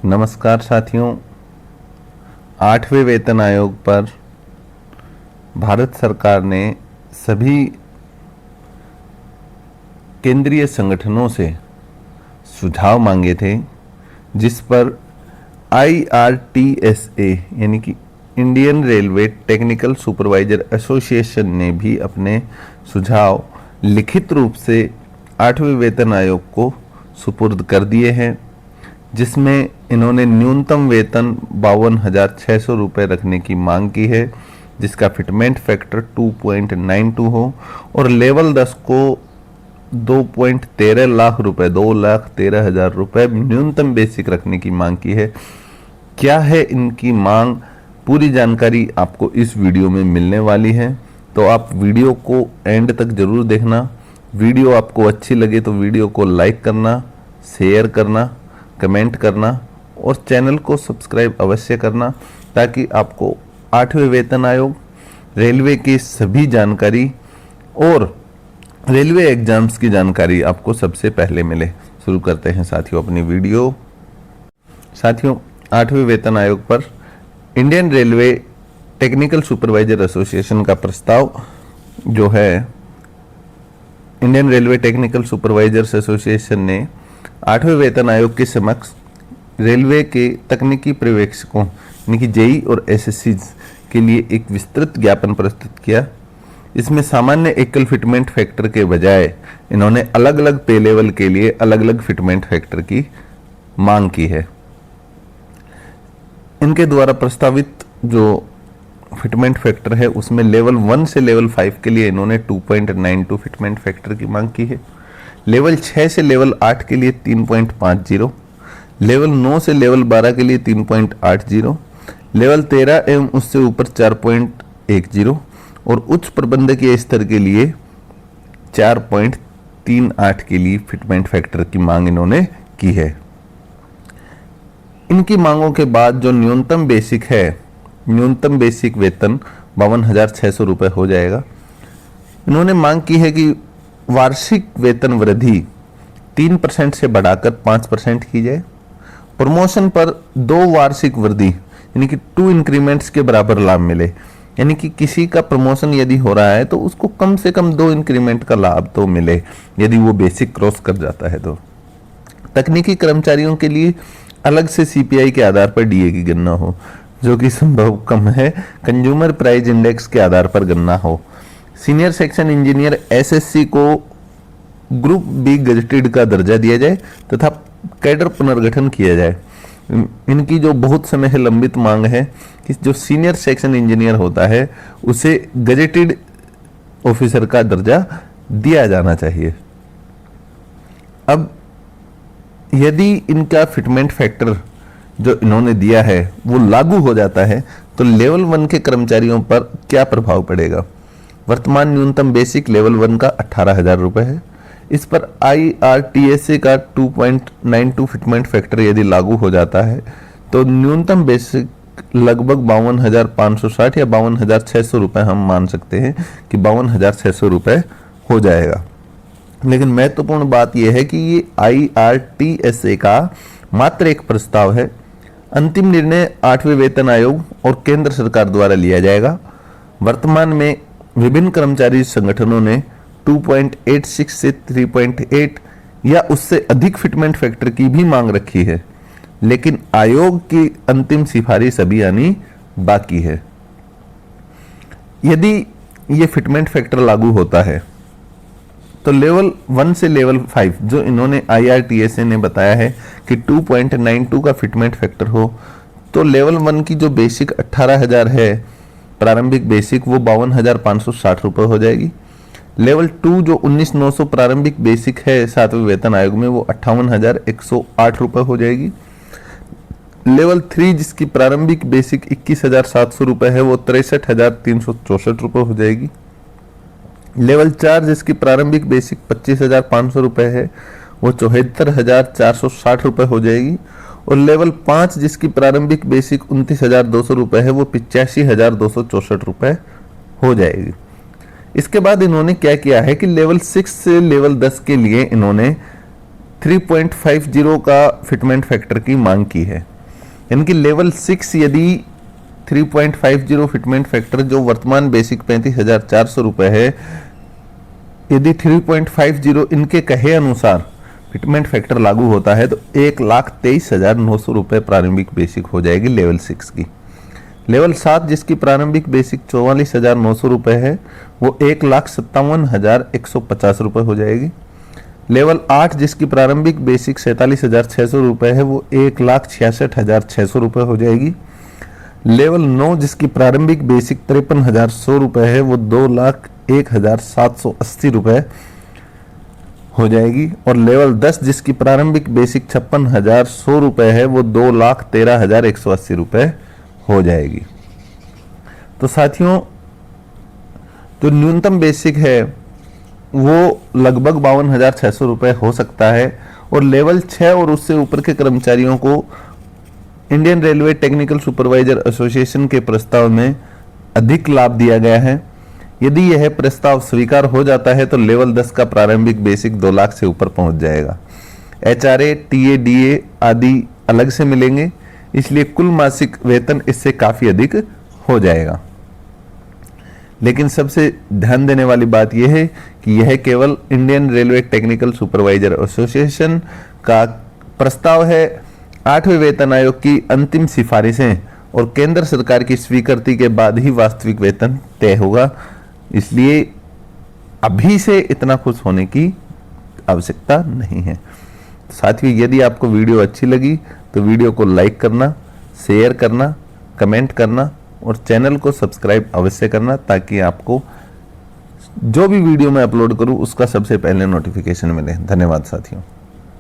नमस्कार साथियों, 8वें वेतन आयोग पर भारत सरकार ने सभी केंद्रीय संगठनों से सुझाव मांगे थे, जिस पर IRTSA यानी कि Indian railway technical supervisor association ने भी अपने सुझाव लिखित रूप से 8वें वेतन आयोग को सुपुर्द कर दिए हैं, जिसमें इन्होंने न्यूनतम वेतन 52,600 रुपये रखने की मांग की है, जिसका फिटमेंट फैक्टर 2.92 हो और लेवल 10 को 2.13 लाख रुपए 2,13,000 रुपये न्यूनतम बेसिक रखने की मांग की है। क्या है इनकी मांग, पूरी जानकारी आपको इस वीडियो में मिलने वाली है, तो आप वीडियो को एंड तक जरूर देखना। वीडियो आपको अच्छी लगे तो वीडियो को लाइक करना, शेयर करना, कमेंट करना और चैनल को सब्सक्राइब अवश्य करना, ताकि आपको 8वें वेतन आयोग, रेलवे की सभी जानकारी और रेलवे एग्जाम्स की जानकारी आपको सबसे पहले मिले। शुरू करते हैं साथियों अपनी वीडियो। साथियों, 8वें वेतन आयोग पर Indian railway technical supervisor association का प्रस्ताव जो है, Indian railway technical supervisors association ने 8वें वेतन आयोग के समक्ष रेलवे के तकनीकी पर्यवेक्षकों यानी कि जेई और एसएससी के लिए एक विस्तृत ज्ञापन प्रस्तुत किया। इसमें सामान्य एकल फिटमेंट फैक्टर के बजाय इन्होंने अलग अलग पे लेवल के लिए अलग अलग फिटमेंट फैक्टर की मांग की है। इनके द्वारा प्रस्तावित जो फिटमेंट फैक्टर है, उसमें लेवल 1 से लेवल 5 के लिए इन्होंने 2.92 फिटमेंट फैक्टर की मांग की है। लेवल 6 से लेवल 8 के लिए 3.50, लेवल 9 से लेवल 12 के लिए 3.80, लेवल 13 एवं उससे ऊपर 4.10 और उच्च प्रबंधकीय स्तर के लिए 4.38 के लिए फिटमेंट फैक्टर की मांग इन्होंने की है। इनकी मांगों के बाद जो न्यूनतम बेसिक है, न्यूनतम बेसिक वेतन 52,600 रुपये हो जाएगा। इन्होंने मांग की है कि वार्षिक वेतन वृद्धि 3% से बढ़ाकर 5% की जाए। प्रमोशन पर 2 वार्षिक वृद्धि यानी कि 2 इंक्रीमेंट्स के बराबर लाभ मिले, यानी कि किसी का प्रमोशन यदि हो रहा है तो उसको कम से कम 2 इंक्रीमेंट का लाभ तो मिले, यदि वो बेसिक क्रॉस कर जाता है तो। तकनीकी कर्मचारियों के लिए अलग से सीपीआई के आधार पर डीए की गणना हो, जो कि संभव कम है। कंज्यूमर प्राइस इंडेक्स के आधार पर गणना हो। सीनियर सेक्शन इंजीनियर एसएससी को ग्रुप बी गजेटेड का दर्जा दिया जाए तथा कैडर पुनर्गठन किया जाए। इनकी जो बहुत समय से लंबित मांग है कि जो सीनियर सेक्शन इंजीनियर होता है उसे गजेटेड ऑफिसर का दर्जा दिया जाना चाहिए। अब यदि इनका फिटमेंट फैक्टर जो इन्होंने दिया है वो लागू हो जाता है तो लेवल 1 के कर्मचारियों पर क्या प्रभाव पड़ेगा। वर्तमान न्यूनतम बेसिक लेवल 1 का 18,000 रुपये है। इस पर IRTSA का 2.92 फिटमेंट फैक्टर यदि लागू हो जाता है तो न्यूनतम बेसिक लगभग 52,560 या 52,600 रुपये हम मान सकते हैं कि 52,600 रुपये हो जाएगा। लेकिन महत्वपूर्ण बात यह है कि ये IRTSA का मात्र एक प्रस्ताव है। अंतिम निर्णय 8वें वेतन आयोग और केंद्र सरकार द्वारा लिया जाएगा। वर्तमान में विभिन्न कर्मचारी संगठनों ने 2.86 से 3.8 या उससे अधिक फिटमेंट फैक्टर की भी मांग रखी है, लेकिन आयोग की अंतिम सिफारिश अभी आनी बाकी है। यदि ये फिटमेंट फैक्टर लागू होता है तो लेवल 1 से लेवल 5 जो इन्होंने IRTSA ने बताया है कि 2.92 का फिटमेंट फैक्टर हो, तो लेवल 1 की जो बेसिक 18,000 है प्रारंभिक बेसिक, वो 52,560 रुपये हो जाएगी। लेवल 2 जो 19,900 प्रारंभिक बेसिक है 7वें वेतन आयोग में, वो 58,108 रुपये हो जाएगी। लेवल 3 जिसकी प्रारंभिक बेसिक 21,700 रुपये है, वो 63,364 रुपये हो जाएगी। लेवल 4 जिसकी प्रारंभिक बेसिक 25,500 रुपये है, वो 74,460 रुपये हो जाएगी। और लेवल 5 जिसकी प्रारंभिक बेसिक 29,200 रुपये है, वो 85,264 रुपये हो जाएगी। इसके बाद इन्होंने क्या किया है कि लेवल 6 से लेवल 10 के लिए इन्होंने 3.50 का फिटमेंट फैक्टर की मांग की है। यानी कि लेवल 6 यदि 3.50 फिटमेंट फैक्टर जो वर्तमान बेसिक 35,400 रुपये है, यदि 3.50 इनके कहे अनुसार फिटमेंट फैक्टर लागू होता है तो 1,23,900 रुपये प्रारंभिक बेसिक हो जाएगी लेवल 6 की। लेवल 7 जिसकी प्रारंभिक बेसिक 44,900 रुपये है वो 1,57,150 रुपये हो जाएगी। लेवल 8 जिसकी प्रारंभिक बेसिक 47,600 रुपये है वो 1,66,600 रुपये हो जाएगी। लेवल 9 जिसकी प्रारंभिक बेसिक 53,100 रुपये है वो 2,01,780 रुपये हो जाएगी। और लेवल 10 जिसकी प्रारंभिक बेसिक 56,100 रुपये है वो 2,13,180 रुपये हो जाएगी। तो साथियों, जो न्यूनतम बेसिक है वो लगभग 52,600 रुपये हो सकता है। और लेवल 6 और उससे ऊपर के कर्मचारियों को Indian railway technical supervisor association के प्रस्ताव में अधिक लाभ दिया गया है। यदि यह प्रस्ताव स्वीकार हो जाता है तो लेवल 10 का प्रारंभिक बेसिक 2 लाख से ऊपर पहुंच जाएगा। HRA, TA, DA आदि अलग से मिलेंगे, इसलिए कुल मासिक वेतन इससे काफी अधिक हो जाएगा। लेकिन सबसे ध्यान देने वाली बात यह है कि यह केवल Indian railway technical supervisor association का प्रस्ताव है। 8वें वेतन आयोग की अंतिम सिफारिशें और केंद्र सरकार की स्वीकृति के बाद ही वास्तविक वेतन तय होगा, इसलिए अभी से इतना खुश होने की आवश्यकता नहीं है। साथियों, यदि आपको वीडियो अच्छी लगी तो वीडियो को लाइक करना, शेयर करना, कमेंट करना और चैनल को सब्सक्राइब अवश्य करना, ताकि आपको जो भी वीडियो मैं अपलोड करूं उसका सबसे पहले नोटिफिकेशन मिले। धन्यवाद साथियों।